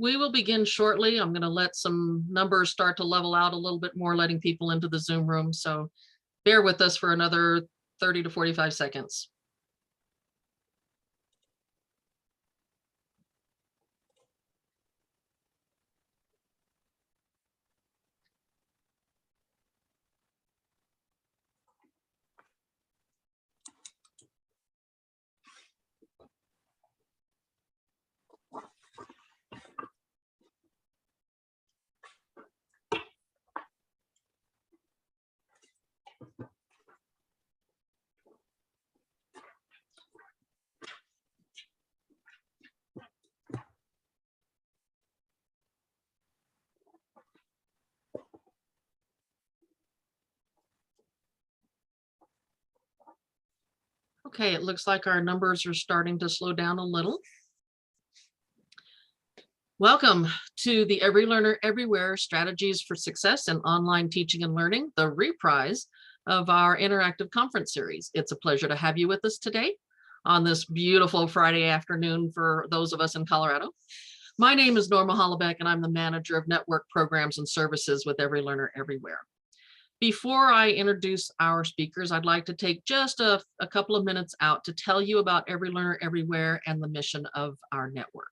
We will begin shortly. I'm going to let some numbers start to level out a little bit more, letting people into the Zoom room. So bear with us for another 30 to 45 seconds. Okay, it looks like our numbers are starting to slow down a little. Welcome to the Every Learner Everywhere Strategies for Success in Online Teaching and Learning, the reprise of our interactive conference series. It's a pleasure to have you with us today on this beautiful Friday afternoon for those of us in Colorado. My name is Norma Hollebeck, and I'm the manager of network programs and services with Every Learner Everywhere. Before I introduce our speakers, I'd like to take just a couple of minutes out to tell you about Every Learner Everywhere and the mission of our network.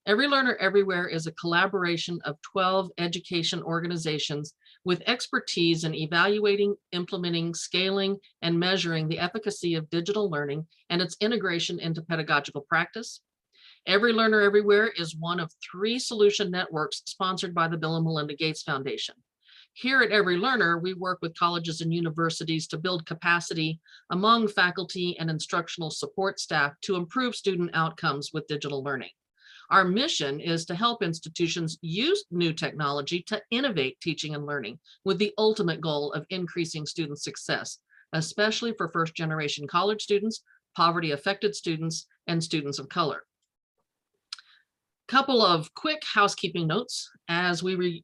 Every Learner Everywhere is a collaboration of 12 education organizations with expertise in evaluating, implementing, scaling, and measuring the efficacy of digital learning and its integration into pedagogical practice. Every Learner Everywhere is one of 3 solution networks sponsored by the Bill and Melinda Gates Foundation. Here at Every Learner, we work with colleges and universities to build capacity among faculty and instructional support staff to improve student outcomes with digital learning. Our mission is to help institutions use new technology to innovate teaching and learning with the ultimate goal of increasing student success, especially for first-generation college students, poverty-affected students, and students of color. Couple of quick housekeeping notes. As we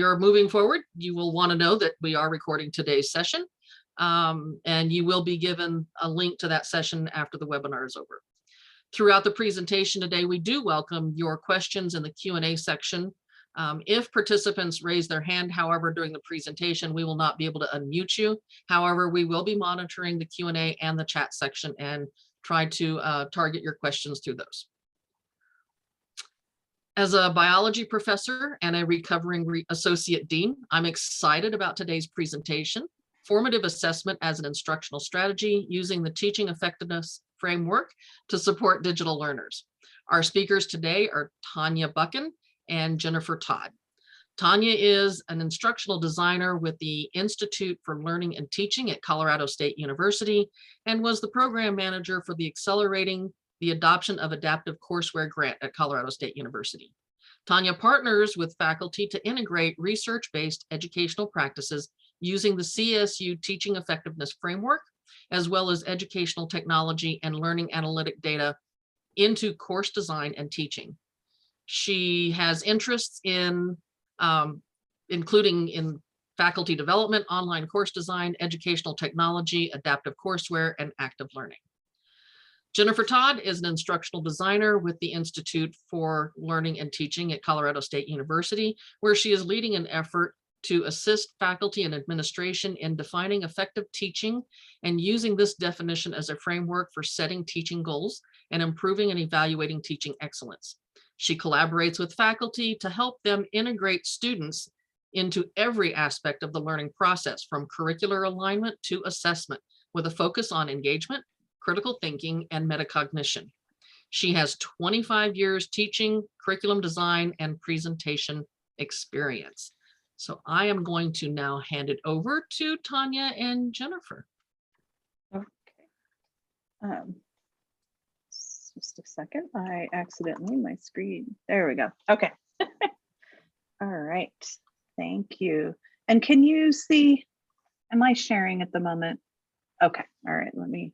are moving forward, you will want to know that we are recording today's session, and you will be given a link to that session after the webinar is over. Throughout the presentation today, we do welcome your questions in the Q&A section. If participants raise their hand, however, during the presentation, we will not be able to unmute you. However, we will be monitoring the Q&A and the chat section and try to target your questions through those. As a biology professor and a recovering associate dean, I'm excited about today's presentation, Formative Assessment as an Instructional Strategy using the Teaching Effectiveness Framework to support digital learners. Our speakers today are Tanya Buchan and Jennifer Todd. Tanya is an instructional designer with the Institute for Learning and Teaching at Colorado State University and was the program manager for the Accelerating the Adoption of Adaptive Courseware grant at Colorado State University. Tanya partners with faculty to integrate research-based educational practices using the CSU Teaching Effectiveness Framework, as well as educational technology and learning analytic data into course design and teaching. She has interests in including in faculty development, online course design, educational technology, adaptive courseware, and active learning. Jennifer Todd is an instructional designer with the Institute for Learning and Teaching at Colorado State University, where she is leading an effort to assist faculty and administration in defining effective teaching and using this definition as a framework for setting teaching goals and improving and evaluating teaching excellence. She collaborates with faculty to help them integrate students into every aspect of the learning process, from curricular alignment to assessment, with a focus on engagement, critical thinking, and metacognition. She has 25 years teaching, curriculum design, and presentation experience. So I am going to now hand it over to Tanya and Jennifer. Okay. Just a second. I accidentally, my screen. There we go. Okay. All right. Thank you. And can you see, am I sharing at the moment? Okay. All right. Let me.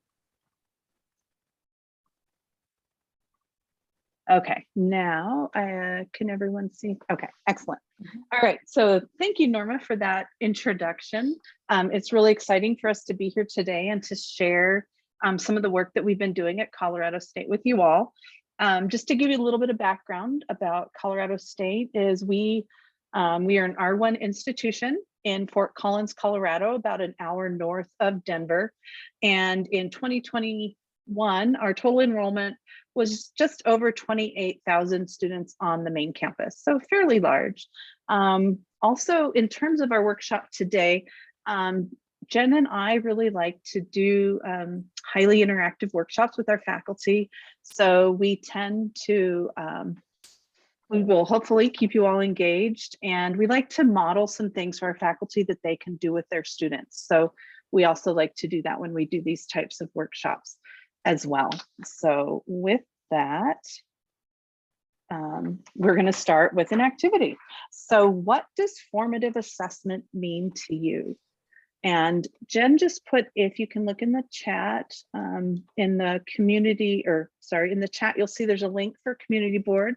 Okay, now can everyone see? Okay, excellent. All right, so thank you, Norma, for that introduction. It's really exciting for us to be here today and to share some of the work that we've been doing at Colorado State with you all. Just to give you a little bit of background about Colorado State is we are an R1 institution in Fort Collins, Colorado, about an hour north of Denver. And in 2021, our total enrollment was just over 28,000 students on the main campus, so fairly large. Also, in terms of our workshop today, Jen and I really like to do highly interactive workshops with our faculty. So we tend to, we will hopefully keep you all engaged, and we like to model some things for our faculty that they can do with their students. So we also like to do that when we do these types of workshops as well. So with that, we're going to start with an activity. So what does formative assessment mean to you? And Jen just put, if you can look in the chat, in the community, or sorry, in the chat, you'll see there's a link for community board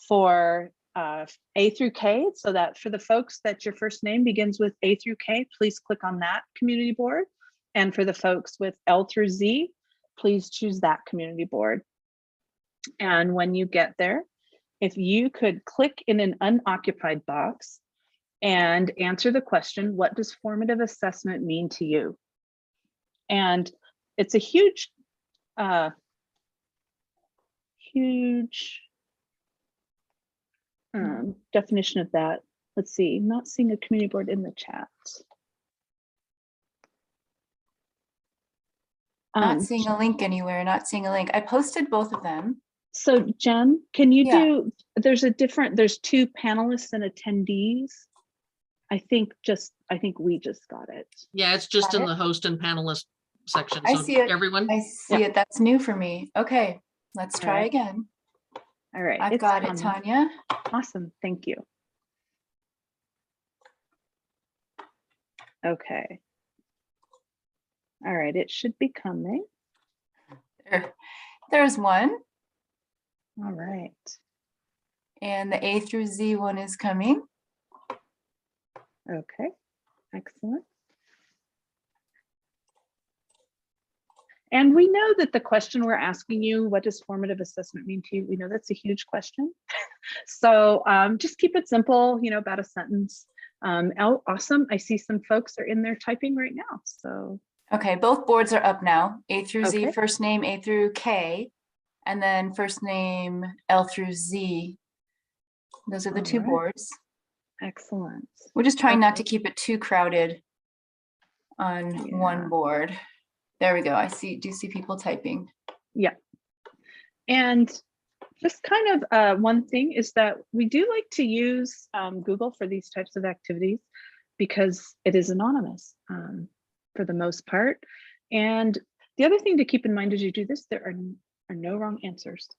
for A through K. So that for the folks that your first name begins with A through K, please click on that community board. And for the folks with L through Z, please choose that community board. And when you get there, if you could click in an unoccupied box and answer the question, what does formative assessment mean to you? And it's a huge definition of that. Let's see, I'm not seeing a community board in the chat. Not seeing a link anywhere, not seeing a link. I posted both of them. So Jen, can you do, there's two panelists and attendees. I think we just got it. Yeah, it's just in the host and panelist section. I So see it. everyone. I see it. That's new for me. Okay, let's try again. All right. I've got it, Tanya. Awesome. Thank you. Okay. All right. It should be coming. There's one. All right. And the A through Z one is coming. Okay. Excellent. And we know that the question we're asking you, what does formative assessment mean to you? We know that's a huge question. So just keep it simple, about a sentence. Oh, awesome. I see some folks are in there typing right now. So. Okay, both boards are up now. A through Z, Okay. first name A through K, and then first name L through Z. Those are the two boards. Excellent. We're just trying not to keep it too crowded on one board. There we go. Do see people typing. Yeah. And just kind of one thing is that we do like to use Google for these types of activities because it is anonymous for the most part. And the other thing to keep in mind as you do this, there are no wrong answers.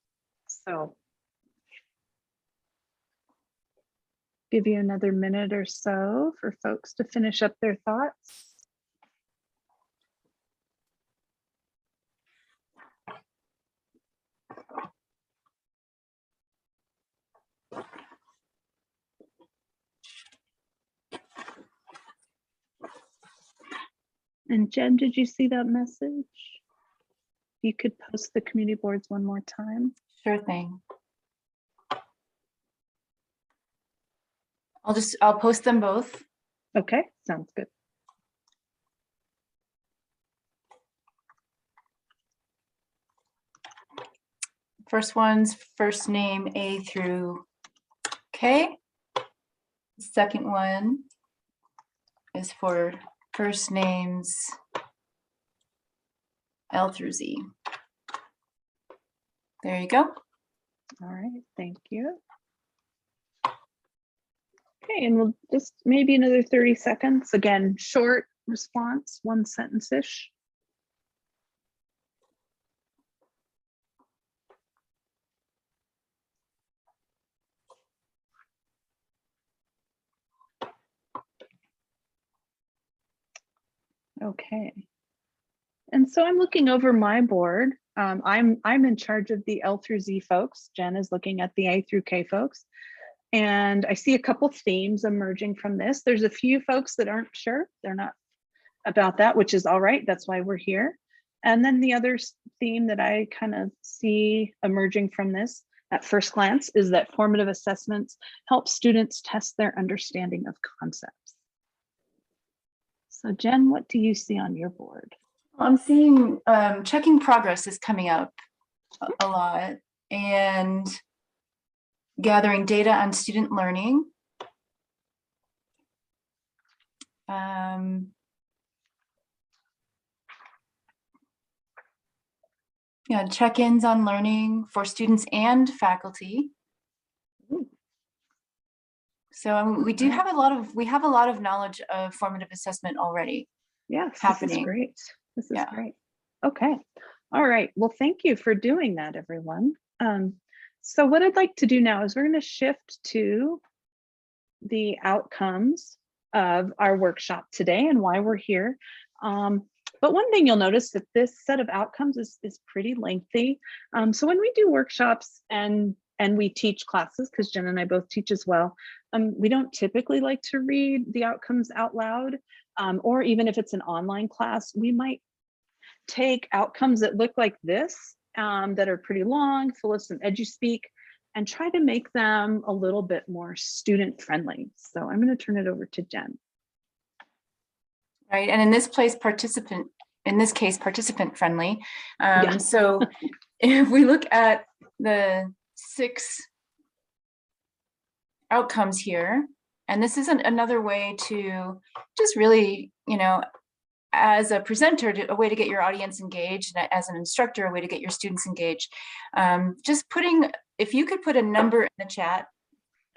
So give you another minute or so for folks to finish up their thoughts. And Jen, did you see that message? You could post the community boards one more time. Sure thing. I'll post them both. Okay, sounds good. First one's first name A through K. The second one is for first names L through Z. There you go. All right, thank you. Okay, and we'll just maybe another 30 seconds. Again, short response, one sentence-ish. Okay. And so I'm looking over my board. I'm in charge of the L through Z folks. Jen is looking at the A through K folks. And I see a couple themes emerging from this. There's a few folks that aren't sure. They're not about that, which is all right. That's why we're here. And then the other theme that I kind of see emerging from this at first glance is that formative assessments help students test their understanding of concepts. So Jen, what do you see on your board? I'm seeing checking progress is coming up a lot, and gathering data on student learning. Yeah, check-ins on learning for students and faculty. So we do have a lot of knowledge of formative assessment already. Yes, happening. This is great. This is Yeah. great. Okay. All right. Well, thank you for doing that, everyone. So what I'd like to do now is we're going to shift to the outcomes of our workshop today and why we're here. But one thing you'll notice that this set of outcomes is pretty lengthy. So when we do workshops and we teach classes, because Jen and I both teach as well, we don't typically like to read the outcomes out loud, or even if it's an online class, we might take outcomes that look like this, that are pretty long, full of some edu-speak, and try to make them a little bit more student friendly. So I'm going to turn it over to Jen. Right, and in this case, participant friendly. Yeah. So if we look at the 6 outcomes here, and this is another way to just really, as a presenter, a way to get your audience engaged, and as an instructor, a way to get your students engaged. Just if you could put a number in the chat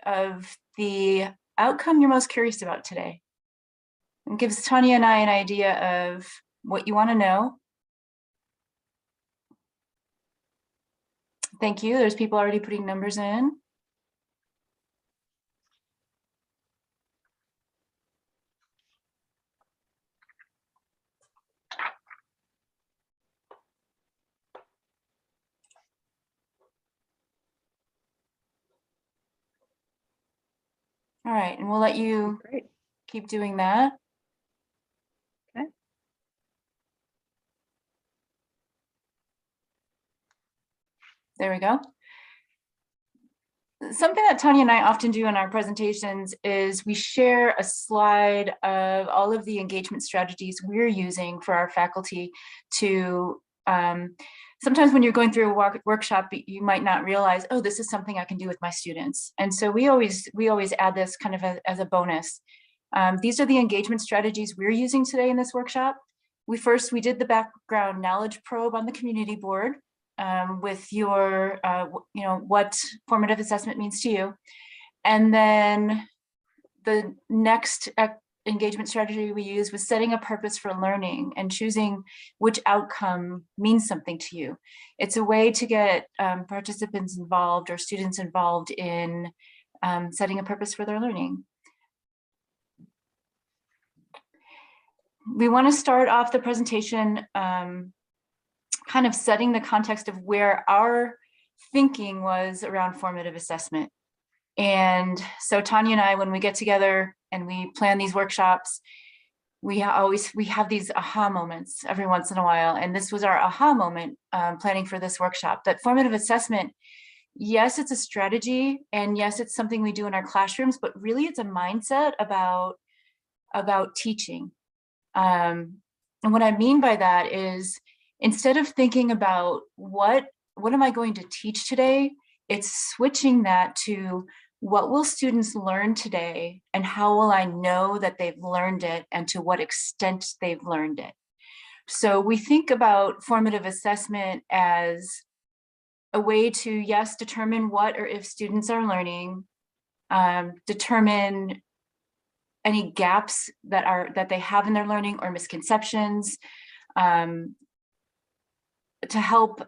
of the outcome you're most curious about today. It gives Tanya and I an idea of what you want to know. Thank you. There's people already putting numbers in. All right, and we'll let you keep doing that. Okay. There we go. Something that Tanya and I often do in our presentations is we share a slide of all of the engagement strategies we're using for our faculty to, sometimes when you're going through a workshop, you might not realize, oh, this is something I can do with my students. And so we always add this kind of as a bonus. These are the engagement strategies we're using today in this workshop. We did the background knowledge probe on the community board. With your, what formative assessment means to you. And then the next engagement strategy we used was setting a purpose for learning and choosing which outcome means something to you. It's a way to get participants involved or students involved in setting a purpose for their learning. We want to start off the presentation kind of setting the context of where our thinking was around formative assessment. And so Tanya and I, when we get together and we plan these workshops, we have these aha moments every once in a while. And this was our aha moment planning for this workshop, that formative assessment, yes, it's a strategy, and yes, it's something we do in our classrooms, but really it's a mindset about teaching. And what I mean by that is, instead of thinking about what am I going to teach today, it's switching that to what will students learn today and how will I know that they've learned it and to what extent they've learned it. So we think about formative assessment as a way to, yes, determine what or if students are learning, determine any gaps that they have in their learning or misconceptions, to help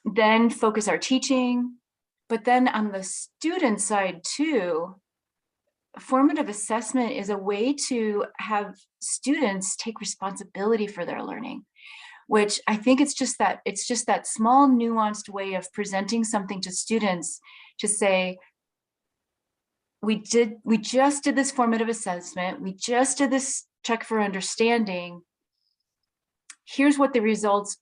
then focus our teaching. But then on the student side too, formative assessment is a way to have students take responsibility for their learning, which I think it's just that small nuanced way of presenting something to students to say, we just did this formative assessment, we just did this check for understanding. here's what the results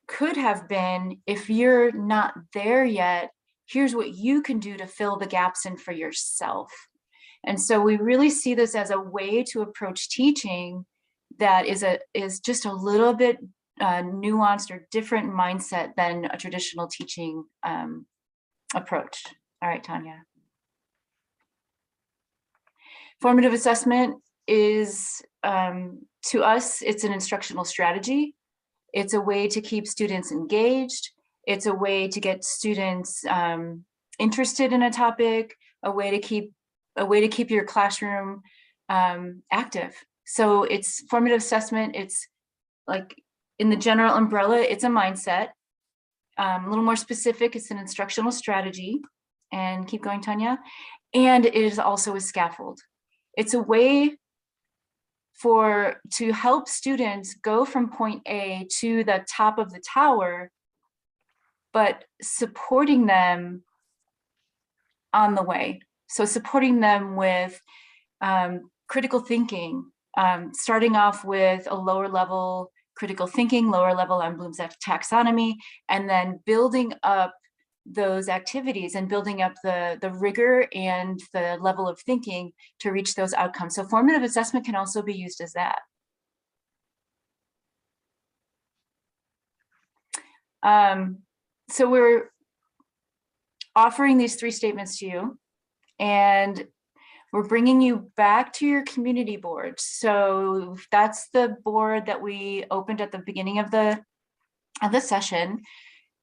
could have been. If you're not there yet, here's what you can do to fill the gaps in for yourself. And so we really see this as a way to approach teaching that is just a little bit nuanced or different mindset than a traditional teaching approach. All right, Tanya. Formative assessment is, to us, it's an instructional strategy. It's a way to keep students engaged. It's a way to get students interested in a topic, a way to keep your classroom active. So it's formative assessment. It's like in the general umbrella, it's a mindset. A little more specific, it's an instructional strategy. And keep going, Tanya. And it is also a scaffold. It's a way to help students go from point A to the top of the tower, but supporting them on the way. So supporting them with critical thinking, starting off with a lower level critical thinking, lower level on Bloom's taxonomy, and then building up those activities and building up the rigor and the level of thinking to reach those outcomes. So formative assessment can also be used as that. So we're offering these 3 statements to you, and we're bringing you back to your community board. So that's the board that we opened at the beginning of the session.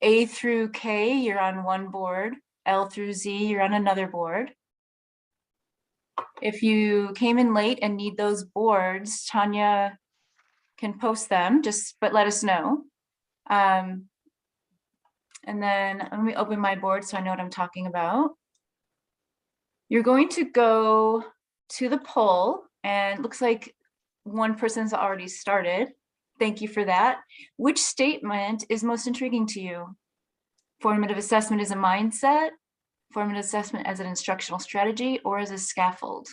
A through K, you're on one board. L through Z, you're on another board. If you came in late and need those boards, Tanya can post them, but let us know. And then let me open my board so I know what I'm talking about. You're going to go to the poll, and it looks like one person's already started. Thank you for that. Which statement is most intriguing to you? Formative assessment is a mindset, formative assessment as an instructional strategy, or as a scaffold?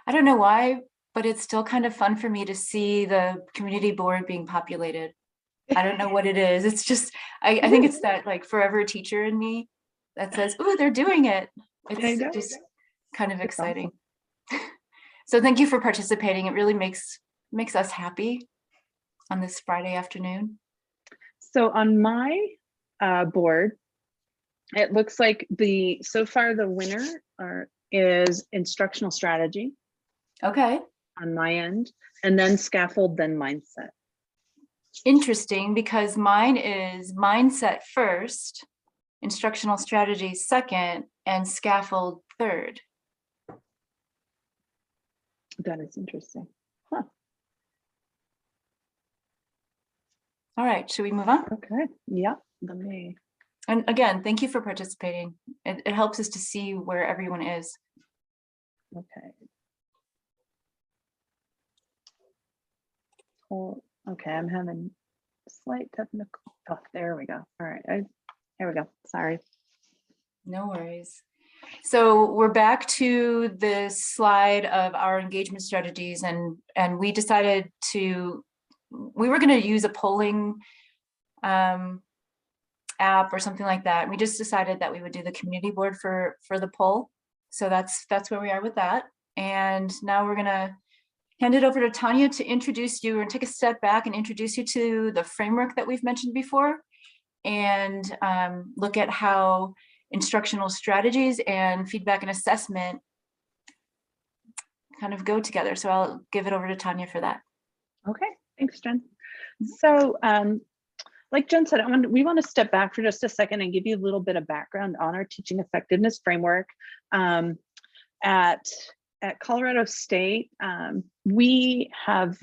I don't know why, but it's still kind of fun for me to see the community board being populated. I don't know what it is. It's just, I think it's that like forever teacher in me that says, "Ooh, they're doing it." It's just kind of exciting. Awesome. So thank you for participating. It really makes us happy on this Friday afternoon. So on my board, it looks like so far the winner is instructional strategy. Okay. On my end, and then scaffold, then mindset. Interesting, because mine is mindset first, instructional strategy second, and scaffold third. That is interesting. Huh. All right, should we move on? Okay. Yeah. Let me. And again, thank you for participating. It helps us to see where everyone is. Okay. Oh, okay, I'm having slight technical. Oh, there we go. All right. There we go. Sorry. No worries. So we're back to this slide of our engagement strategies, and we decided we were going to use a polling app or something like that. We just decided that we would do the community board for the poll. So that's where we are with that. And now we're going to hand it over to Tanya to introduce you, and take a step back and introduce you to the framework that we've mentioned before, and look at how instructional strategies and feedback and assessment kind of go together. So I'll give it over to Tanya for that. Okay, thanks, Jen. So like Jen said, we want to step back for just a second and give you a little bit of background on our teaching effectiveness framework. At Colorado State, we have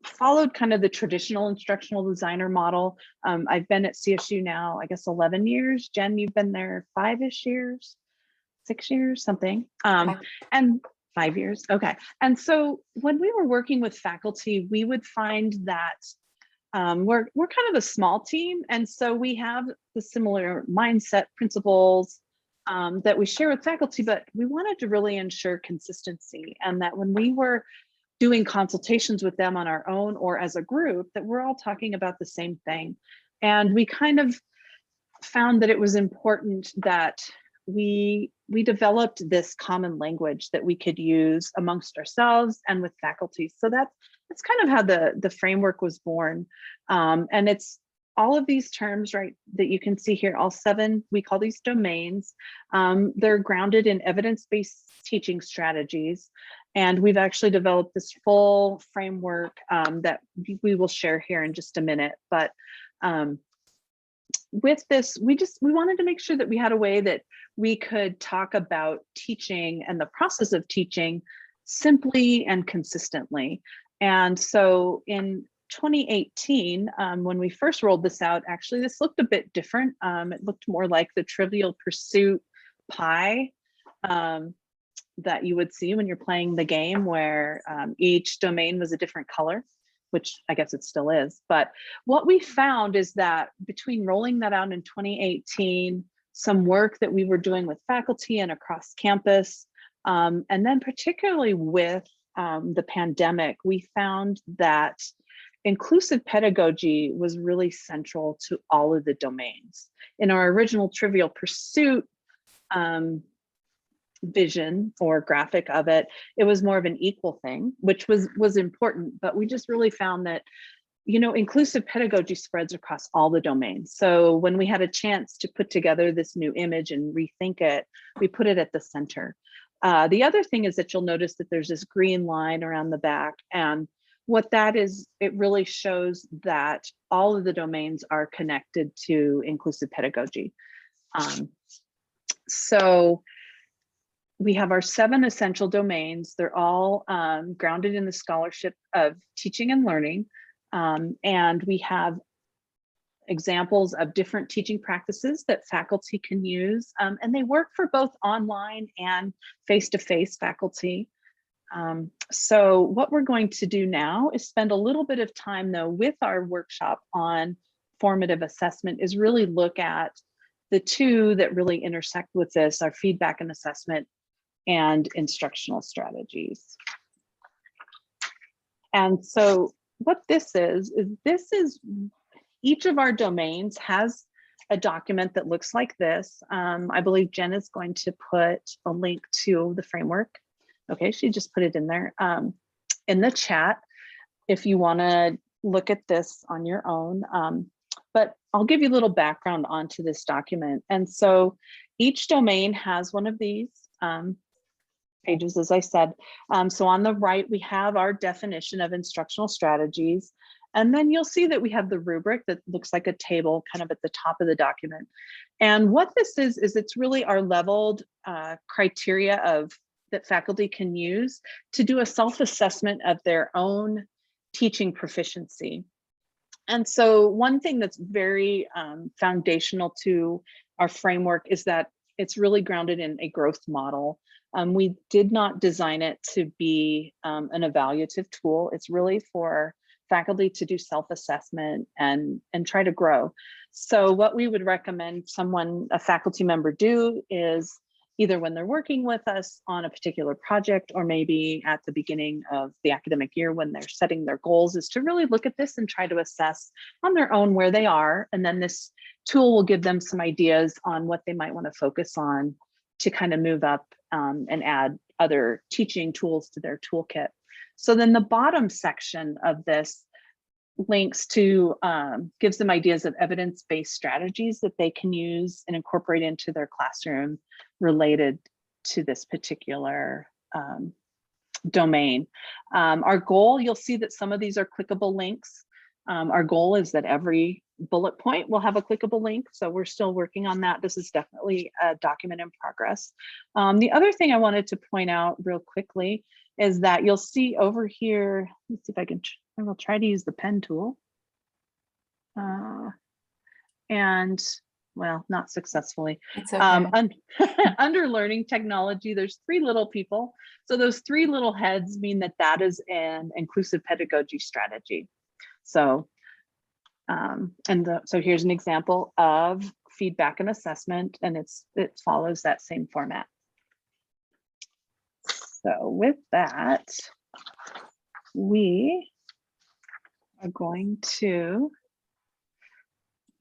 followed kind of the traditional instructional designer model. I've been at CSU now, I guess, 11 years. Jen, you've been there 5-ish years, 6 years, something. And 5 years. Okay. And so when we were working with faculty, we would find that we're kind of a small team. And so we have the similar mindset principles that we share with faculty, but we wanted to really ensure consistency, and that when we were doing consultations with them on our own or as a group, that we're all talking about the same thing. And we kind of found that it was important that we developed this common language that we could use amongst ourselves and with faculty. So that's kind of how the framework was born. And it's all of these terms, right, that you can see here, all 7, we call these domains. They're grounded in evidence-based teaching strategies. And we've actually developed this full framework that we will share here in just a minute. But with this, we wanted to make sure that we had a way that we could talk about teaching and the process of teaching simply and consistently. And so in 2018, when we first rolled this out, actually, this looked a bit different. It looked more like the Trivial Pursuit pie that you would see when you're playing the game, where each domain was a different color, which I guess it still is. But what we found is that between rolling that out in 2018, some work that we were doing with faculty and across campus, and then particularly with the pandemic, we found that inclusive pedagogy was really central to all of the domains. In our original Trivial Pursuit vision or graphic of it, it was more of an equal thing, which was important, but we just really found that, you know, inclusive pedagogy spreads across all the domains. So when we had a chance to put together this new image and rethink it, we put it at the center. The other thing is that you'll notice that there's this green line around the back, and what that is, it really shows that all of the domains are connected to inclusive pedagogy. So we have our 7 essential domains. They're all grounded in the scholarship of teaching and learning. And we have examples of different teaching practices that faculty can use. And they work for both online and face-to-face faculty. So what we're going to do now is spend a little bit of time, though, with our workshop on formative assessment, is really look at the 2 that really intersect with this, our feedback and assessment and instructional strategies. And so what this is each of our domains has a document that looks like this. I believe Jen is going to put a link to the framework. Okay, she just put it in there in the chat if you want to look at this on your own. But I'll give you a little background onto this document. And so each domain has one of these pages, as I said. So on the right, we have our definition of instructional strategies. And then you'll see that we have the rubric that looks like a table kind of at the top of the document. And what this is it's really our leveled criteria that faculty can use to do a self-assessment of their own teaching proficiency. And so one thing that's very foundational to our framework is that it's really grounded in a growth model. We did not design it to be an evaluative tool. It's really for faculty to do self-assessment and try to grow. So what we would recommend a faculty member do is either when they're working with us on a particular project, or maybe at the beginning of the academic year when they're setting their goals, is to really look at this and try to assess on their own where they are. And then this tool will give them some ideas on what they might want to focus on to kind of move up and add other teaching tools to their toolkit. So then the bottom section of this links to, gives them ideas of evidence-based strategies that they can use and incorporate into their classroom related to this particular domain. Our goal, you'll see that some of these are clickable links. Our goal is that every bullet point will have a clickable link. So we're still working on that. This is definitely a document in progress. The other thing I wanted to point out real quickly is that you'll see over here, let's see if I can I will try to use the pen tool. And well, not successfully. It's okay. Under learning technology, there's 3 little people. So those 3 little heads mean that that is an inclusive pedagogy strategy. So, so here's an example of feedback and assessment, and it follows that same format. So with that, we are going to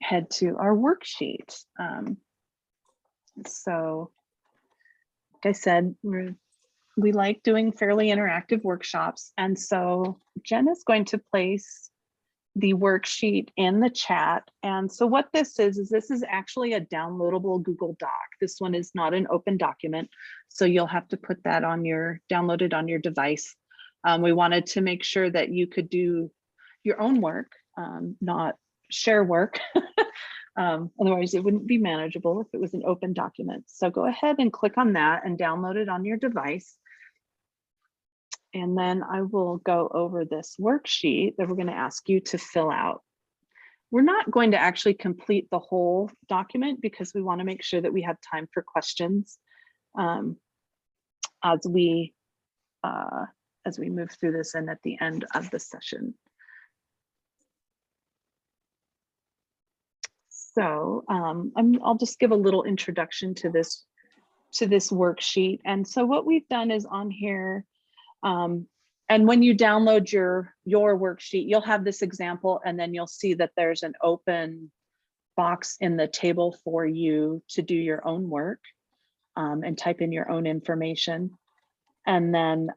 head to our worksheet. So, like I said, we like doing fairly interactive workshops. And so Jen is going to place the worksheet in the chat. And so what this is this is actually a downloadable Google Doc. This one is not an open document. So you'll have to put that on download it on your device. We wanted to make sure that you could do your own work, not share work. Otherwise it wouldn't be manageable if it was an open document. So go ahead and click on that and download it on your device. And then I will go over this worksheet that we're going to ask you to fill out. We're not going to actually complete the whole document because we want to make sure that we have time for questions as we move through this and at the end of the session. So I'll just give a little introduction to this worksheet. And so what we've done is on here, and when you download your worksheet, you'll have this example, and then you'll see that there's an open box in the table for you to do your own work and type in your own information. And then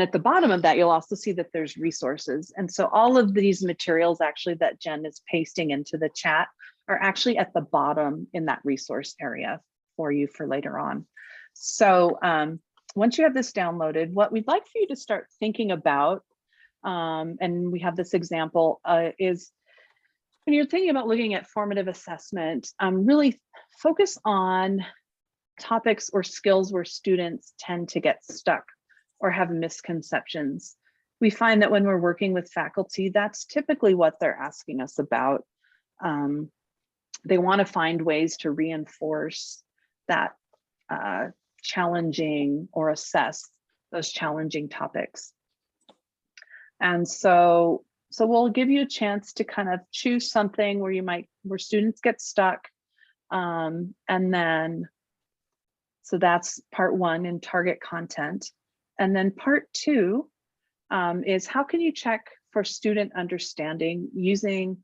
at the bottom of that, you'll also see that there's resources. And so all of these materials actually that Jen is pasting into the chat are actually at the bottom in that resource area for you for later on. So once you have this downloaded, what we'd like for you to start thinking about, and we have this example, is when you're thinking about looking at formative assessment, really focus on topics or skills where students tend to get stuck or have misconceptions. We find that when we're working with faculty, that's typically what they're asking us about. They want to find ways to reinforce that challenging or assess those challenging topics. And so we'll give you a chance to kind of choose something where students get stuck. And then, so that's part 1 in target content. And then part 2 is how can you check for student understanding using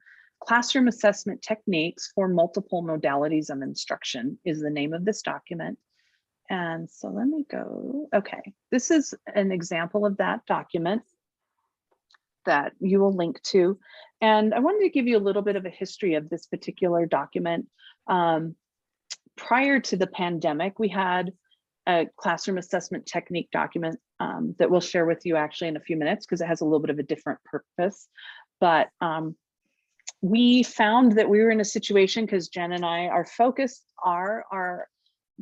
classroom assessment techniques for multiple modalities of instruction is the name of this document. And so let me go, okay. This is an example of that document that you will link to. And I wanted to give you a little bit of a history of this particular document. Prior to the pandemic, we had a classroom assessment technique document that we'll share with you actually in a few minutes because it has a little bit of a different purpose. But we found that we were in a situation because Jen and I, our focus are our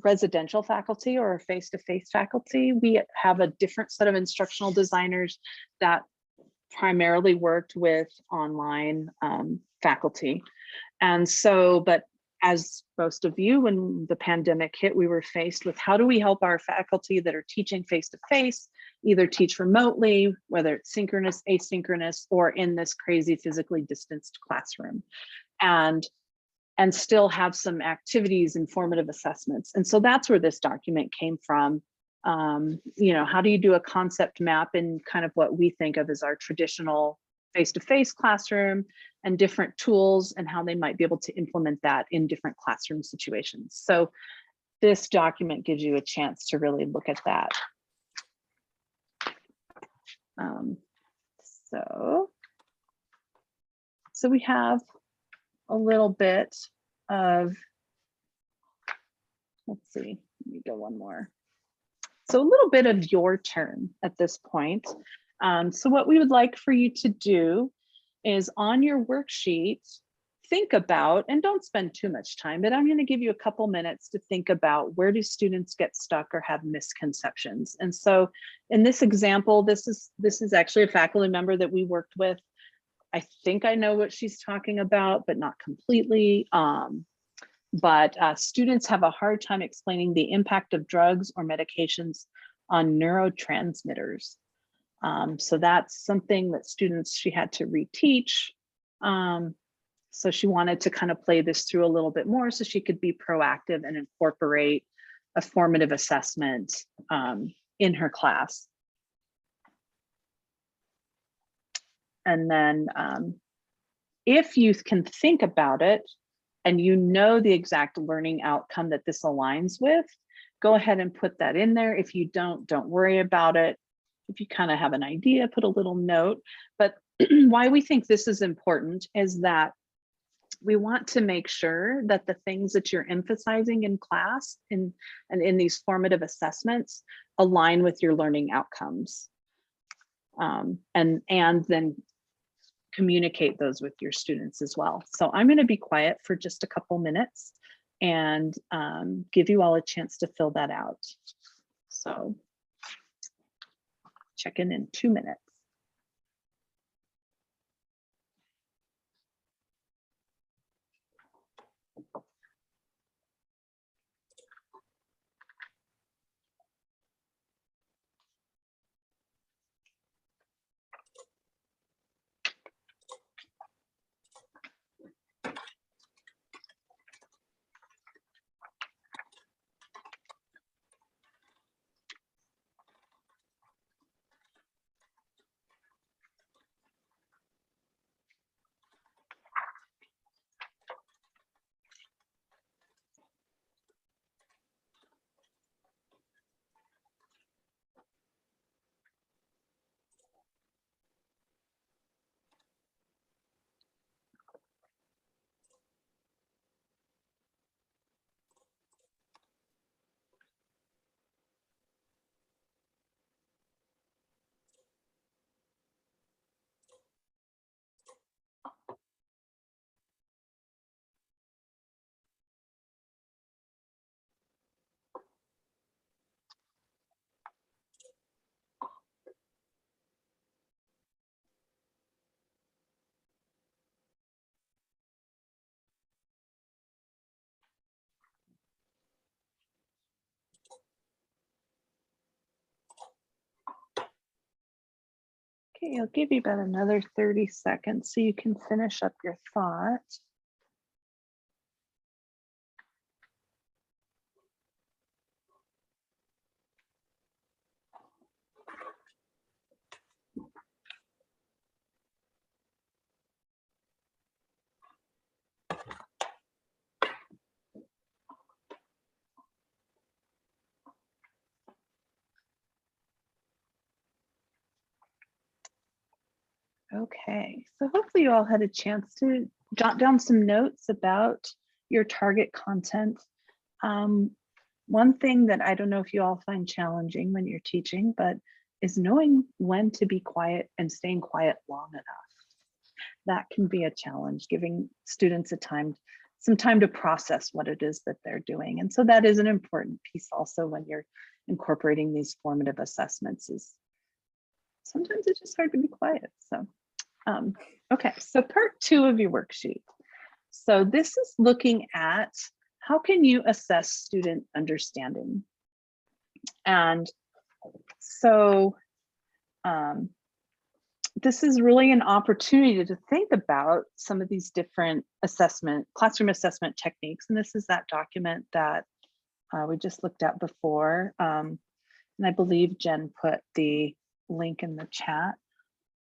residential faculty or face-to-face faculty. We have a different set of instructional designers that primarily worked with online faculty. And so, but as most of you, when the pandemic hit, we were faced with how do we help our faculty that are teaching face-to-face, either teach remotely, whether it's synchronous, asynchronous, or in this crazy physically distanced classroom, and still have some activities and formative assessments. And so that's where this document came from. You know, how do you do a concept map in kind of what we think of as our traditional face-to-face classroom and different tools and how they might be able to implement that in different classroom situations. So this document gives you a chance to really look at that. So we have a little bit of, let's see, let me go one more. So a little bit of your turn at this point. So what we would like for you to do is on your worksheet, think about, and don't spend too much time, but I'm going to give you a couple minutes to think about where do students get stuck or have misconceptions. And so in this example, this is actually a faculty member that we worked with. I think I know what she's talking about, but not completely. But students have a hard time explaining the impact of drugs or medications on neurotransmitters. So that's something that she had to reteach. So she wanted to kind of play this through a little bit more so she could be proactive and incorporate a formative assessment in her class. And then if you can think about it and you know the exact learning outcome that this aligns with, go ahead and put that in there. If you don't worry about it. If you kind of have an idea, put a little note. But why we think this is important is that we want to make sure that the things that you're emphasizing in class and in these formative assessments align with your learning outcomes. And then communicate those with your students as well. So I'm going to be quiet for just a couple minutes and give you all a chance to fill that out. So check in 2 minutes. Okay, I'll give you about another 30 seconds so you can finish up your thought. Okay, so hopefully you all had a chance to jot down some notes about your target content. One thing that I don't know if you all find challenging when you're teaching, but is knowing when to be quiet and staying quiet long enough. That can be a challenge, giving students some time to process what it is that they're doing. And so that is an important piece also when you're incorporating these formative assessments, is sometimes it's just hard to be quiet. So, okay, so part 2 of your worksheet. So this is looking at how can you assess student understanding? And so this is really an opportunity to think about some of these different classroom assessment techniques. And this is that document that we just looked at before. And I believe Jen put the link in the chat.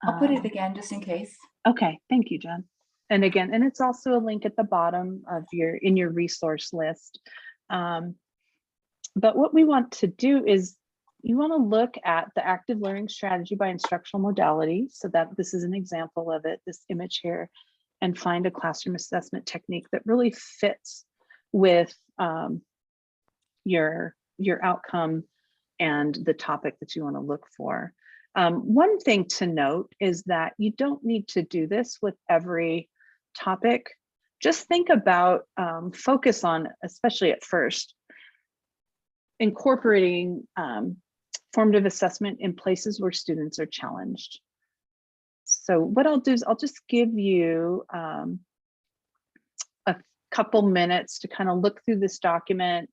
I'll put it again just in case. Okay, thank you, Jen. And again, and it's also a link at the bottom of in your resource list. But what we want to do is you want to look at the active learning strategy by instructional modality. So that this is an example of it, this image here, and find a classroom assessment technique that really fits with your outcome and the topic that you want to look for. One thing to note is that you don't need to do this with every topic. just think about, focus on, especially at first, incorporating formative assessment in places where students are challenged. So what I'll do is I'll just give you a couple minutes to kind of look through this document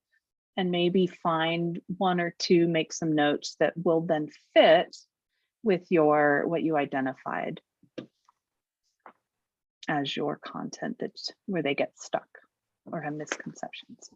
and maybe find one or two, make some notes that will then fit with your what you identified as your content, that's where they get stuck or have misconceptions.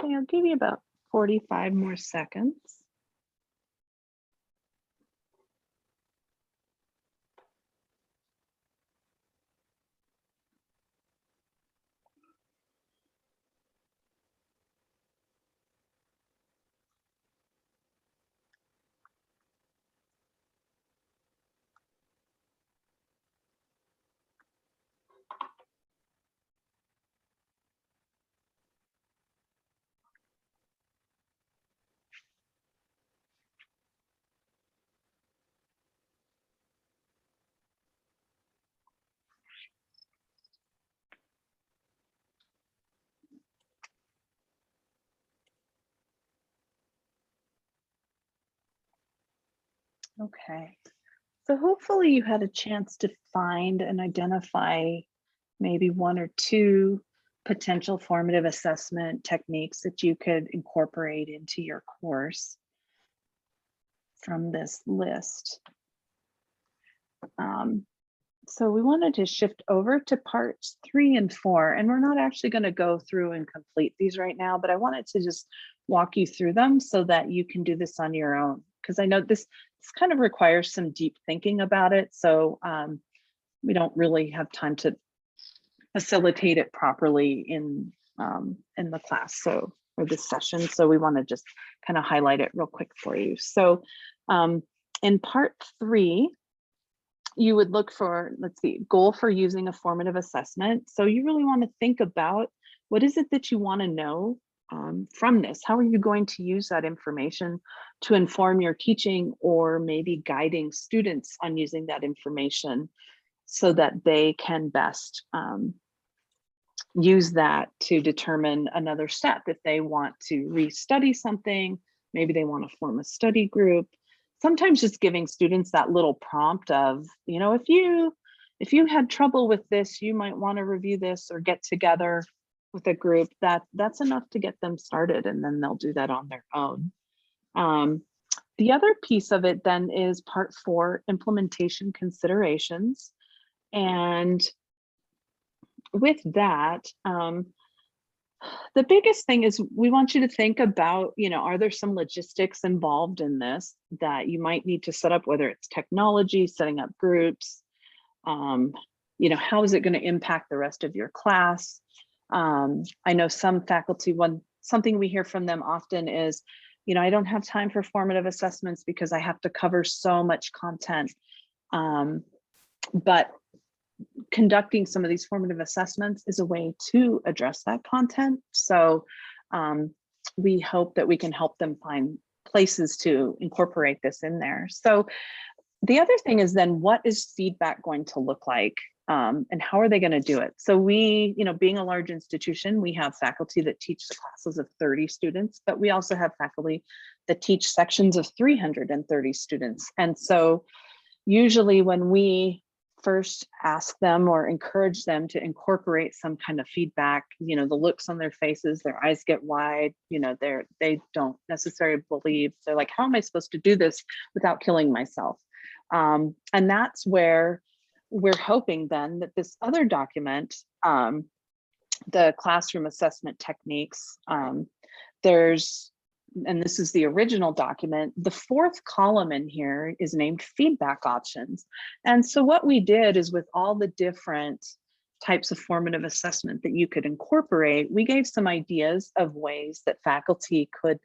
Okay, I'll give you about 45 more seconds. Okay, so hopefully you had a chance to find and identify maybe one or two potential formative assessment techniques that you could incorporate into your course from this list. So we wanted to shift over to parts 3 and 4, and we're not actually going to go through and complete these right now, but I wanted to just walk you through them so that you can do this on your own, because I know this kind of requires some deep thinking about it. So we don't really have time to facilitate it properly in the class, so, or this session. So we want to just kind of highlight it real quick for you. So in part 3, you would look for, let's see, goal for using a formative assessment. So you really want to think about what is it that you want to know from this? How are you going to use that information to inform your teaching, or maybe guiding students on using that information so that they can best use that to determine another step. If they want to restudy something, maybe they want to form a study group. Sometimes just giving students that little prompt of, you know, if you had trouble with this, you might want to review this or get together with a group. That's enough to get them started, and then they'll do that on their own. The other piece of it then is part 4, implementation considerations. And with that, the biggest thing is we want you to think about, you know, are there some logistics involved in this that you might need to set up, whether it's technology, setting up groups, how is it going to impact the rest of your class? I know some faculty, something we hear from them often is, I don't have time for formative assessments because I have to cover so much content. But conducting some of these formative assessments is a way to address that content. So we hope that we can help them find places to incorporate this in there. So the other thing is then, what is feedback going to look like? And how are they going to do it? So we, being a large institution, we have faculty that teach the classes of 30 students, but we also have faculty that teach sections of 330 students. And so usually when we first ask them or encourage them to incorporate some kind of feedback, the looks on their faces, their eyes get wide, they don't necessarily believe. They're like, how am I supposed to do this without killing myself? And that's where we're hoping then that this other document, the classroom assessment techniques, and this is the original document, the fourth column in here is named feedback options. And so what we did is, with all the different types of formative assessment that you could incorporate, we gave some ideas of ways that faculty could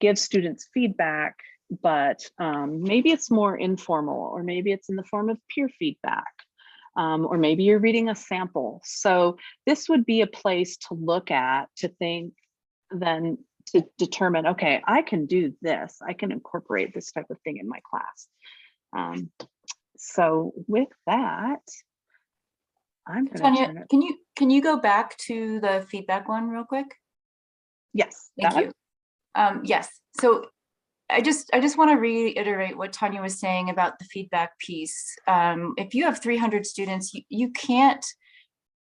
give students feedback, but maybe it's more informal, or maybe it's in the form of peer feedback. Or maybe you're reading a sample. So this would be a place to look at, to think, then to determine, okay, I can do this. I can incorporate this type of thing in my class. So with that, I'm going to Tanya, turn it. can you go back to the feedback one real quick? Yes. Thank you. Yes. So I just want to reiterate what Tanya was saying about the feedback piece. If you have 300 students, you can't,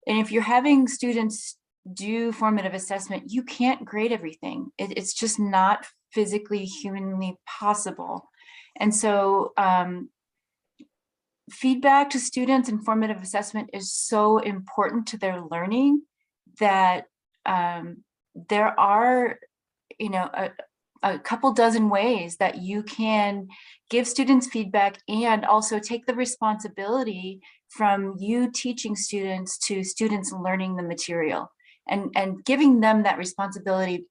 and if you're having students do formative assessment, you can't grade everything. It's just not physically, humanly possible. And so feedback to students in formative assessment is so important to their learning that there are, a couple dozen ways that you can give students feedback and also take the responsibility from you teaching students to students learning the material, and giving them that responsibility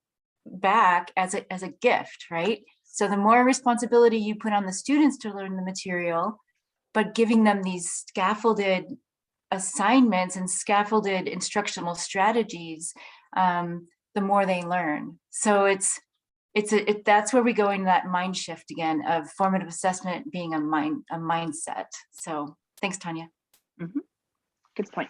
back as a gift, right? So the more responsibility you put on the students to learn the material, but giving them these scaffolded assignments and scaffolded instructional strategies, the more they learn. So that's where we go into that mind shift again of formative assessment being a mindset. So thanks, Tanya. Mm-hmm. Good point.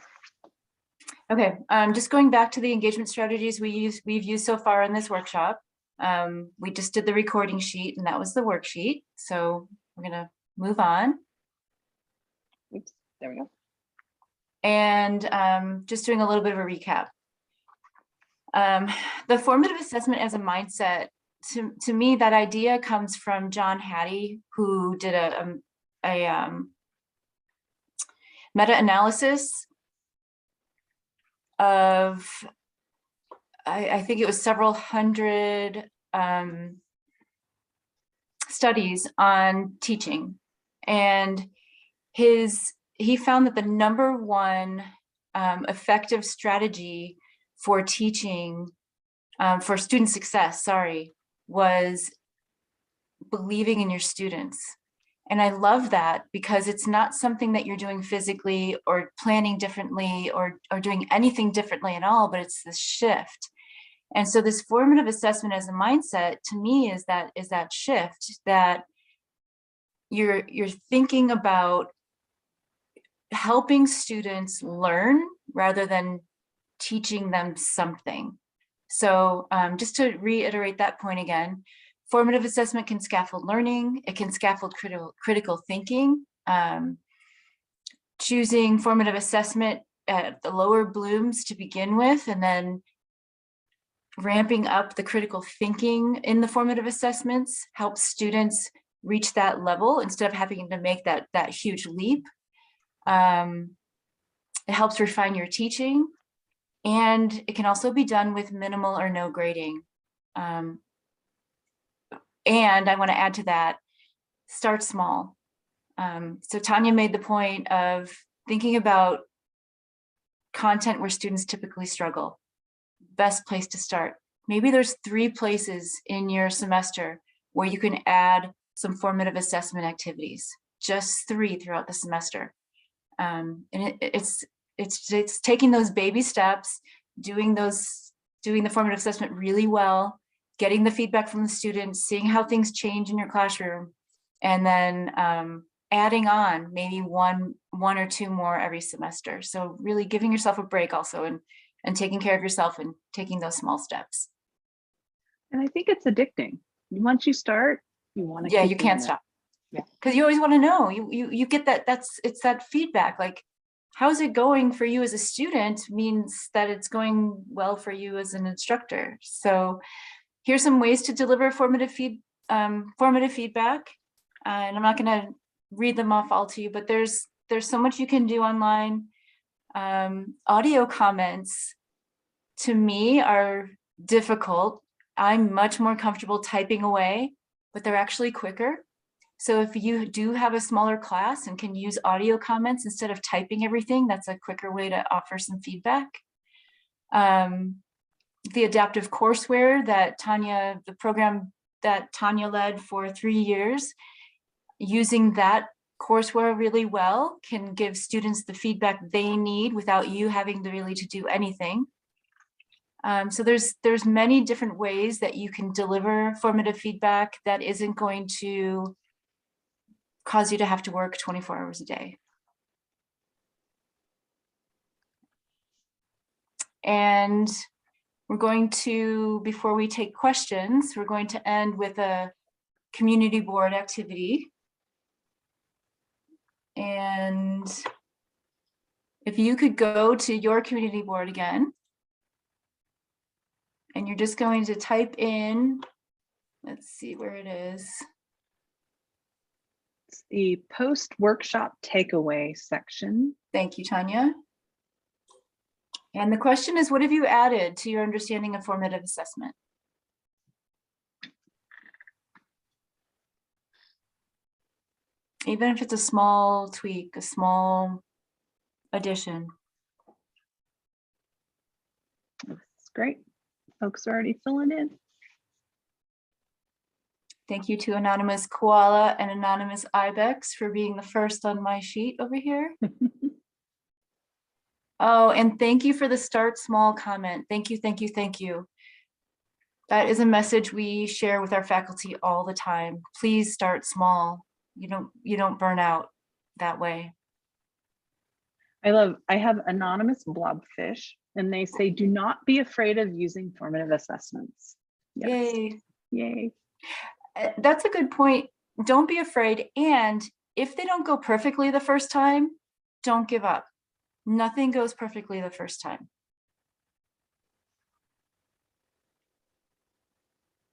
Okay, just going back to the engagement strategies we've used so far in this workshop. We just did the recording sheet, and that was the worksheet. So we're gonna move on. Oops, there we go. And just doing a little bit of a recap. The formative assessment as a mindset, to me, that idea comes from John Hattie, who did a meta-analysis of, I think it was several hundred studies on teaching. And he found that the number one effective strategy for teaching, for student success, was believing in your students. And I love that, because it's not something that you're doing physically or planning differently or doing anything differently at all, but it's this shift. And so this formative assessment as a mindset, to me, is that shift, that you're thinking about helping students learn rather than teaching them something. So just to reiterate that point again, formative assessment can scaffold learning. It can scaffold critical thinking. Choosing formative assessment at the lower blooms to begin with, and then ramping up the critical thinking in the formative assessments helps students reach that level instead of having to make that huge leap. It helps refine your teaching, and it can also be done with minimal or no grading. And I want to add to that, start small. So Tanya made the point of thinking about content where students typically struggle. Best place to start. Maybe there's 3 places in your semester where you can add some formative assessment activities, just 3 throughout the semester. And it's taking those baby steps, doing the formative assessment really well, getting the feedback from the students, seeing how things change in your classroom, and then adding on maybe one or 2 more every semester. So really giving yourself a break also, and taking care of yourself and taking those small steps. And I think it's addicting. Once you start, you want to. Yeah, you can't stop. Yeah. Because you always want to know. You get that. It's that feedback. Like, how's it going for you as a student means that it's going well for you as an instructor. So here's some ways to deliver formative feedback. And I'm not going to read them off all to you, but there's so much you can do online. Audio comments to me are difficult. I'm much more comfortable typing away, but they're actually quicker. So if you do have a smaller class and can use audio comments instead of typing everything, that's a quicker way to offer some feedback. The adaptive courseware that the program that Tanya led for 3 years, using that courseware really well can give students the feedback they need without you having to really do anything. So there's many different ways that you can deliver formative feedback that isn't going to cause you to have to work 24 hours a day. And we're going to, before we take questions, we're going to end with a community board activity. And if you could go to your community board again, and you're just going to type in, let's see where it is. It's the post-workshop takeaway section. Thank you, Tanya. And the question is, what have you added to your understanding of formative assessment? Even if it's a small tweak, a small addition. That's great. Folks are already filling in. Thank you to Anonymous Koala and Anonymous Ibex for being the first on my sheet over here. Oh, and thank you for the start small comment. Thank you, thank you, thank you. That is a message we share with our faculty all the time. Please start small. You don't burn out that way. I have Anonymous Blobfish, and they say, do not be afraid of using formative assessments. Yes. Yay. Yay. That's a good point. Don't be afraid. And if they don't go perfectly the first time, don't give up. Nothing goes perfectly the first time.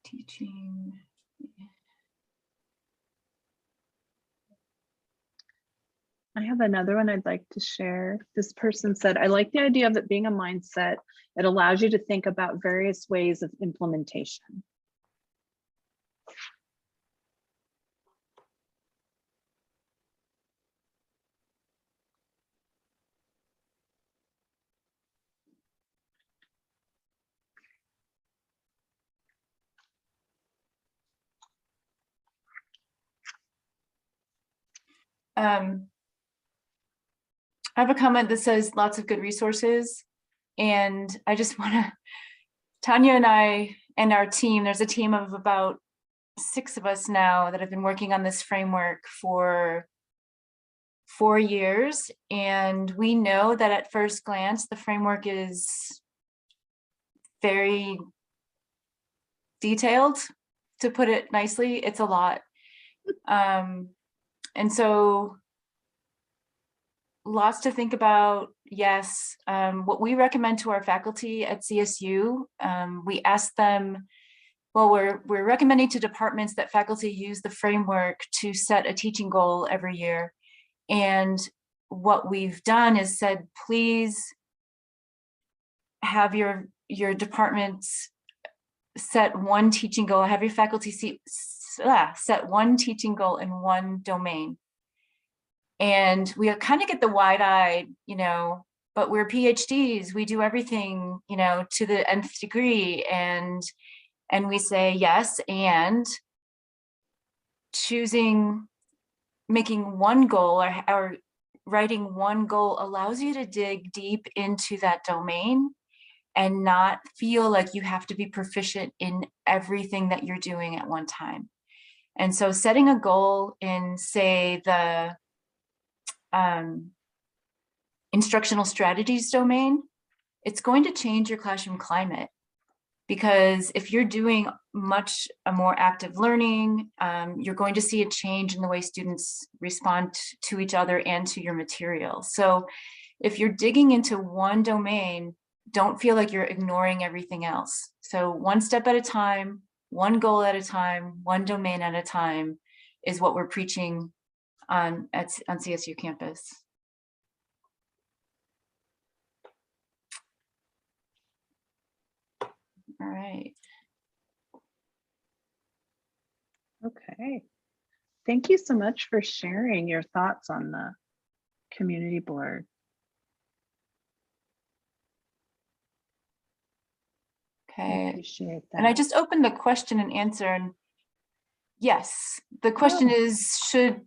Teaching. I have another one I'd like to share. This person said, I like the idea of it being a mindset. It allows you to think about various ways of implementation. I have a comment that says lots of good resources, and I just want to, Tanya and I and our team, there's a team of about 6 of us now that have been working on this framework for 4 years, and we know that at first glance the framework is very detailed, to put it nicely. It's a lot, and so lots to think about. Yes, what we recommend to our faculty at CSU, we ask them, well, we're recommending to departments that faculty use the framework to set a teaching goal every year. And what we've done is said, please have your departments set one teaching goal, have your faculty set one teaching goal in one domain. And we kind of get the wide-eyed, but we're PhDs, we do everything, you know, to the nth degree, and we say yes, and making one goal or writing one goal allows you to dig deep into that domain and not feel like you have to be proficient in everything that you're doing at one time. And so setting a goal in, say, the instructional strategies domain, it's going to change your classroom climate. Because if you're doing a more active learning, you're going to see a change in the way students respond to each other and to your material. So if you're digging into one domain, don't feel like you're ignoring everything else. So one step at a time, one goal at a time, one domain at a time is what we're preaching on CSU campus. All right. Okay. Thank you so much for sharing your thoughts on the community board. Okay. Appreciate that. And I just opened the question and answer, and yes, the question is, should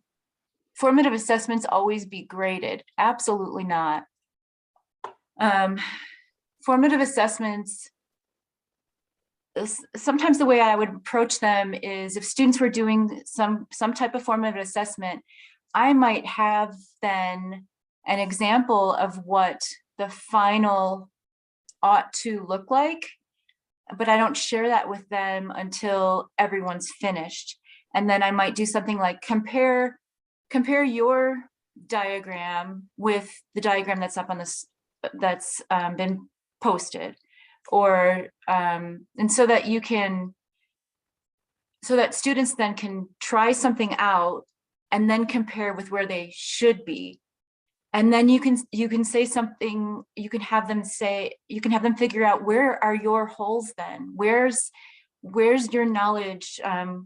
formative assessments always be graded? Absolutely not. Formative assessments, sometimes the way I would approach them is, if students were doing some type of formative assessment, I might have then an example of what the final ought to look like, but I don't share that with them until everyone's finished. And then I might do something like compare your diagram with the diagram that's up on this, that's been posted, or and so that students then can try something out and then compare with where they should be. And then you can say something, you can have them figure out, where are your holes then? Where's your knowledge?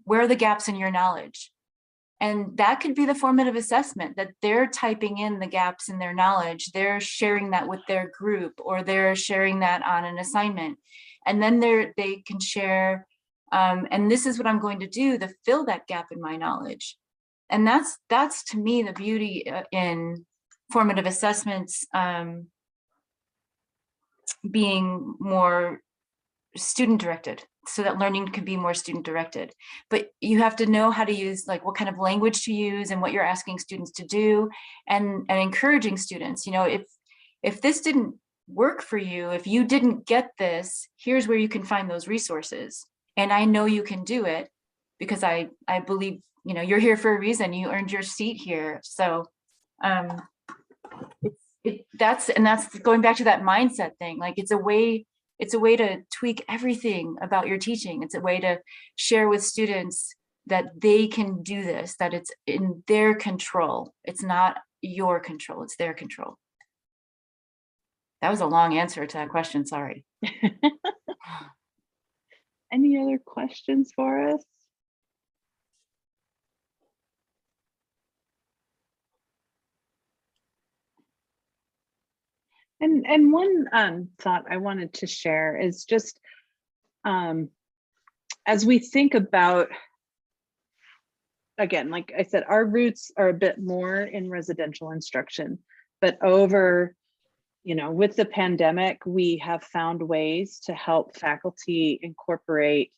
Where are the gaps in your knowledge? And that could be the formative assessment, that they're typing in the gaps in their knowledge, they're sharing that with their group, or they're sharing that on an assignment. And then they can share, and this is what I'm going to do to fill that gap in my knowledge. And that's to me the beauty in formative assessments being more student directed, so that learning can be more student directed. But you have to know how to use, like, what kind of language to use and what you're asking students to do, and encouraging students, you know, if this didn't work for you, if you didn't get this, here's where you can find those resources. And I know you can do it, because I believe, you know, you're here for a reason, you earned your seat here. So that's going back to that mindset thing. Like, it's a way to tweak everything about your teaching. It's a way to share with students that they can do this, that it's in their control. It's not your control, it's their control. That was a long answer to that question, sorry. Any other questions for us? And one thought I wanted to share is just, as we think about, again, like I said, our roots are a bit more in residential instruction, but over, you know, with the pandemic, we have found ways to help faculty incorporate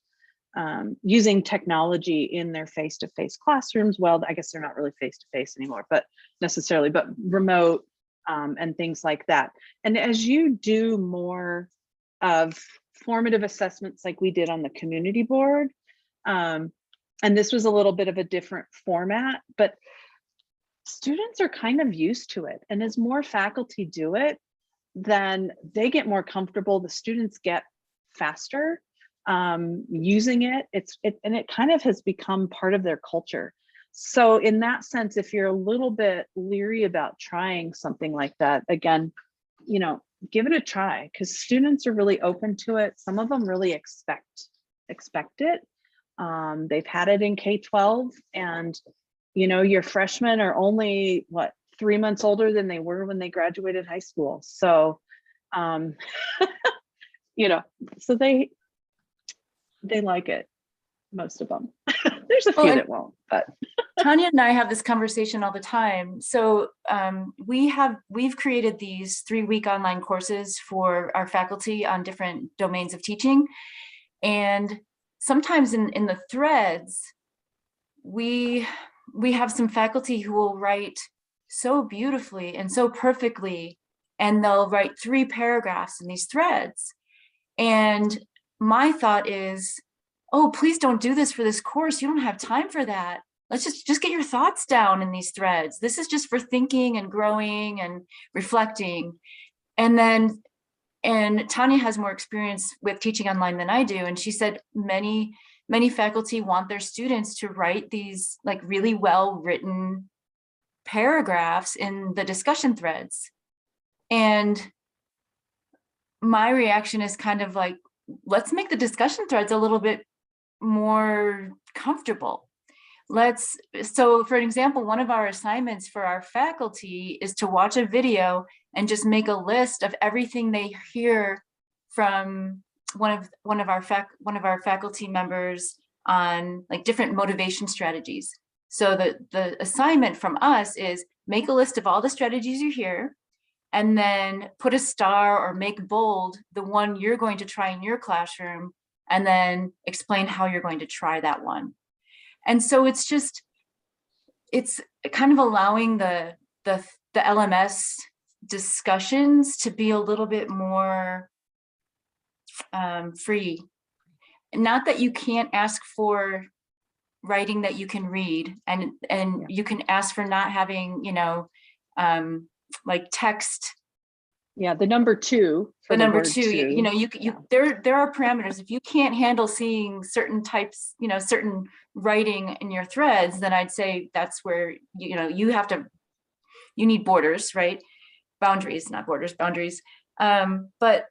using technology in their face-to-face classrooms. Well, I guess they're not really face-to-face anymore, but remote, and things like that. And as you do more of formative assessments like we did on the community board, and this was a little bit of a different format, but students are kind of used to it. And as more faculty do it, then they get more comfortable. The students get faster using it. And it kind of has become part of their culture. So in that sense, if you're a little bit leery about trying something like that, again, you know, give it a try, because students are really open to it. Some of them really expect it. They've had it in K-12, and you know, your freshmen are only what, 3 months older than they were when they graduated high school. So, you know, so they like it, most of them. There's a Well, few and that won't, but Tanya and I have this conversation all the time. So we've created these 3-week online courses for our faculty on different domains of teaching. And sometimes in the threads, we have some faculty who will write so beautifully and so perfectly, and they'll write 3 paragraphs in these threads. And my thought is, oh, please don't do this for this course. You don't have time for that. Let's just get your thoughts down in these threads. This is just for thinking and growing and reflecting. And Tanya has more experience with teaching online than I do. And she said many faculty want their students to write these like really well written paragraphs in the discussion threads. And my reaction is kind of like, let's make the discussion threads a little bit more comfortable. So for an example, one of our assignments for our faculty is to watch a video and just make a list of everything they hear from one of our faculty members on like different motivation strategies. So the assignment from us is make a list of all the strategies you hear, and then put a star or make bold the one you're going to try in your classroom, and then explain how you're going to try that one. And so it's kind of allowing the LMS discussions to be a little bit more free. Not that you can't ask for writing that you can read, and you can ask for not having, like text. yeah, the number 2. The number 2, there are parameters. If you can't handle seeing certain types, certain writing in your threads, then I'd say that's where, you need borders, right? Boundaries, not borders, boundaries. But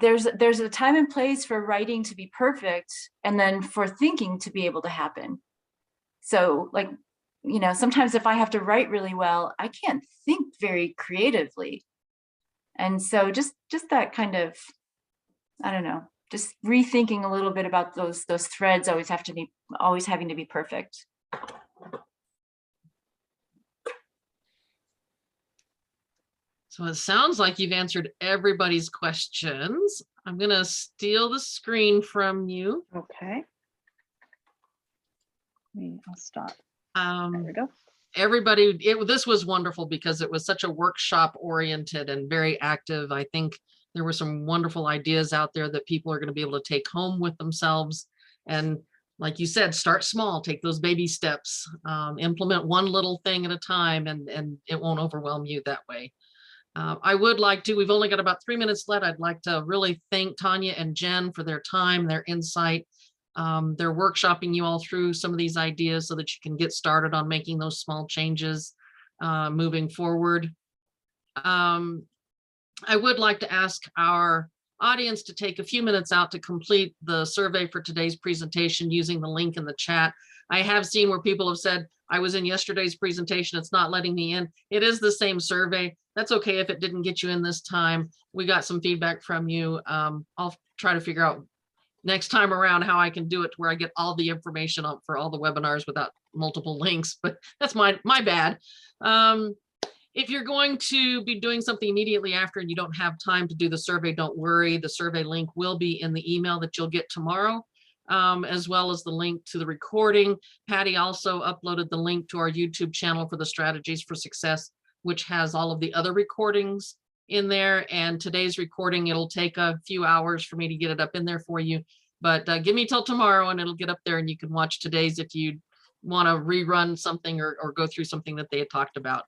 there's a time and place for writing to be perfect, and then for thinking to be able to happen. So like, sometimes if I have to write really well, I can't think very creatively. And so just that kind of, I don't know, just rethinking a little bit about those threads always having to be perfect. So it sounds like you've answered everybody's questions. I'm going to steal the screen from you. Okay. I'll stop. There we go. Everybody, this was wonderful because it was such a workshop oriented and very active. I think there were some wonderful ideas out there that people are going to be able to take home with themselves. And like you said, start small, take those baby steps, implement one little thing at a time, and it won't overwhelm you that way. I would like to, we've only got about 3 minutes left. I'd like to really thank Tanya and Jen for their time, their insight. They're workshopping you all through some of these ideas so that you can get started on making those small changes moving forward. I would like to ask our audience to take a few minutes out to complete the survey for today's presentation using the link in the chat. I have seen where people have said, I was in yesterday's presentation, it's not letting me in. It is the same survey. That's okay if it didn't get you in this time. We got some feedback from you. I'll try to figure out next time around how I can do it to where I get all the information up for all the webinars without multiple links, but that's my bad. If you're going to be doing something immediately after and you don't have time to do the survey, don't worry. The survey link will be in the email that you'll get tomorrow, as well as the link to the recording. Patty also uploaded the link to our YouTube channel for the Strategies for Success, which has all of the other recordings in there. And today's recording, it'll take a few hours for me to get it up in there for you, but give me till tomorrow and it'll get up there and you can watch today's if you want to rerun something or go through something that they had talked about.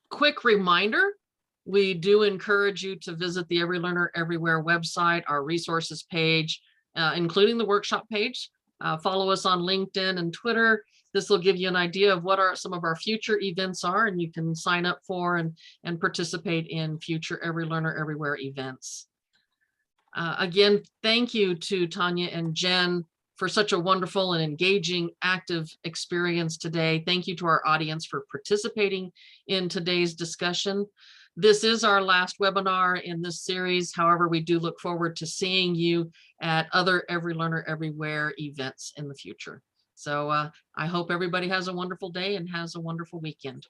Quick reminder, we do encourage you to visit the Every Learner Everywhere website, our resources page, including the workshop page. Follow us on LinkedIn and Twitter. This will give you an idea of what some of our future events are, and you can sign up for and participate in future Every Learner Everywhere events. Again, thank you to Tanya and Jen for such a wonderful and engaging, active experience today. Thank you to our audience for participating in today's discussion. This is our last webinar in this series. However, we do look forward to seeing you at other Every Learner Everywhere events in the future. So I hope everybody has a wonderful day and has a wonderful weekend.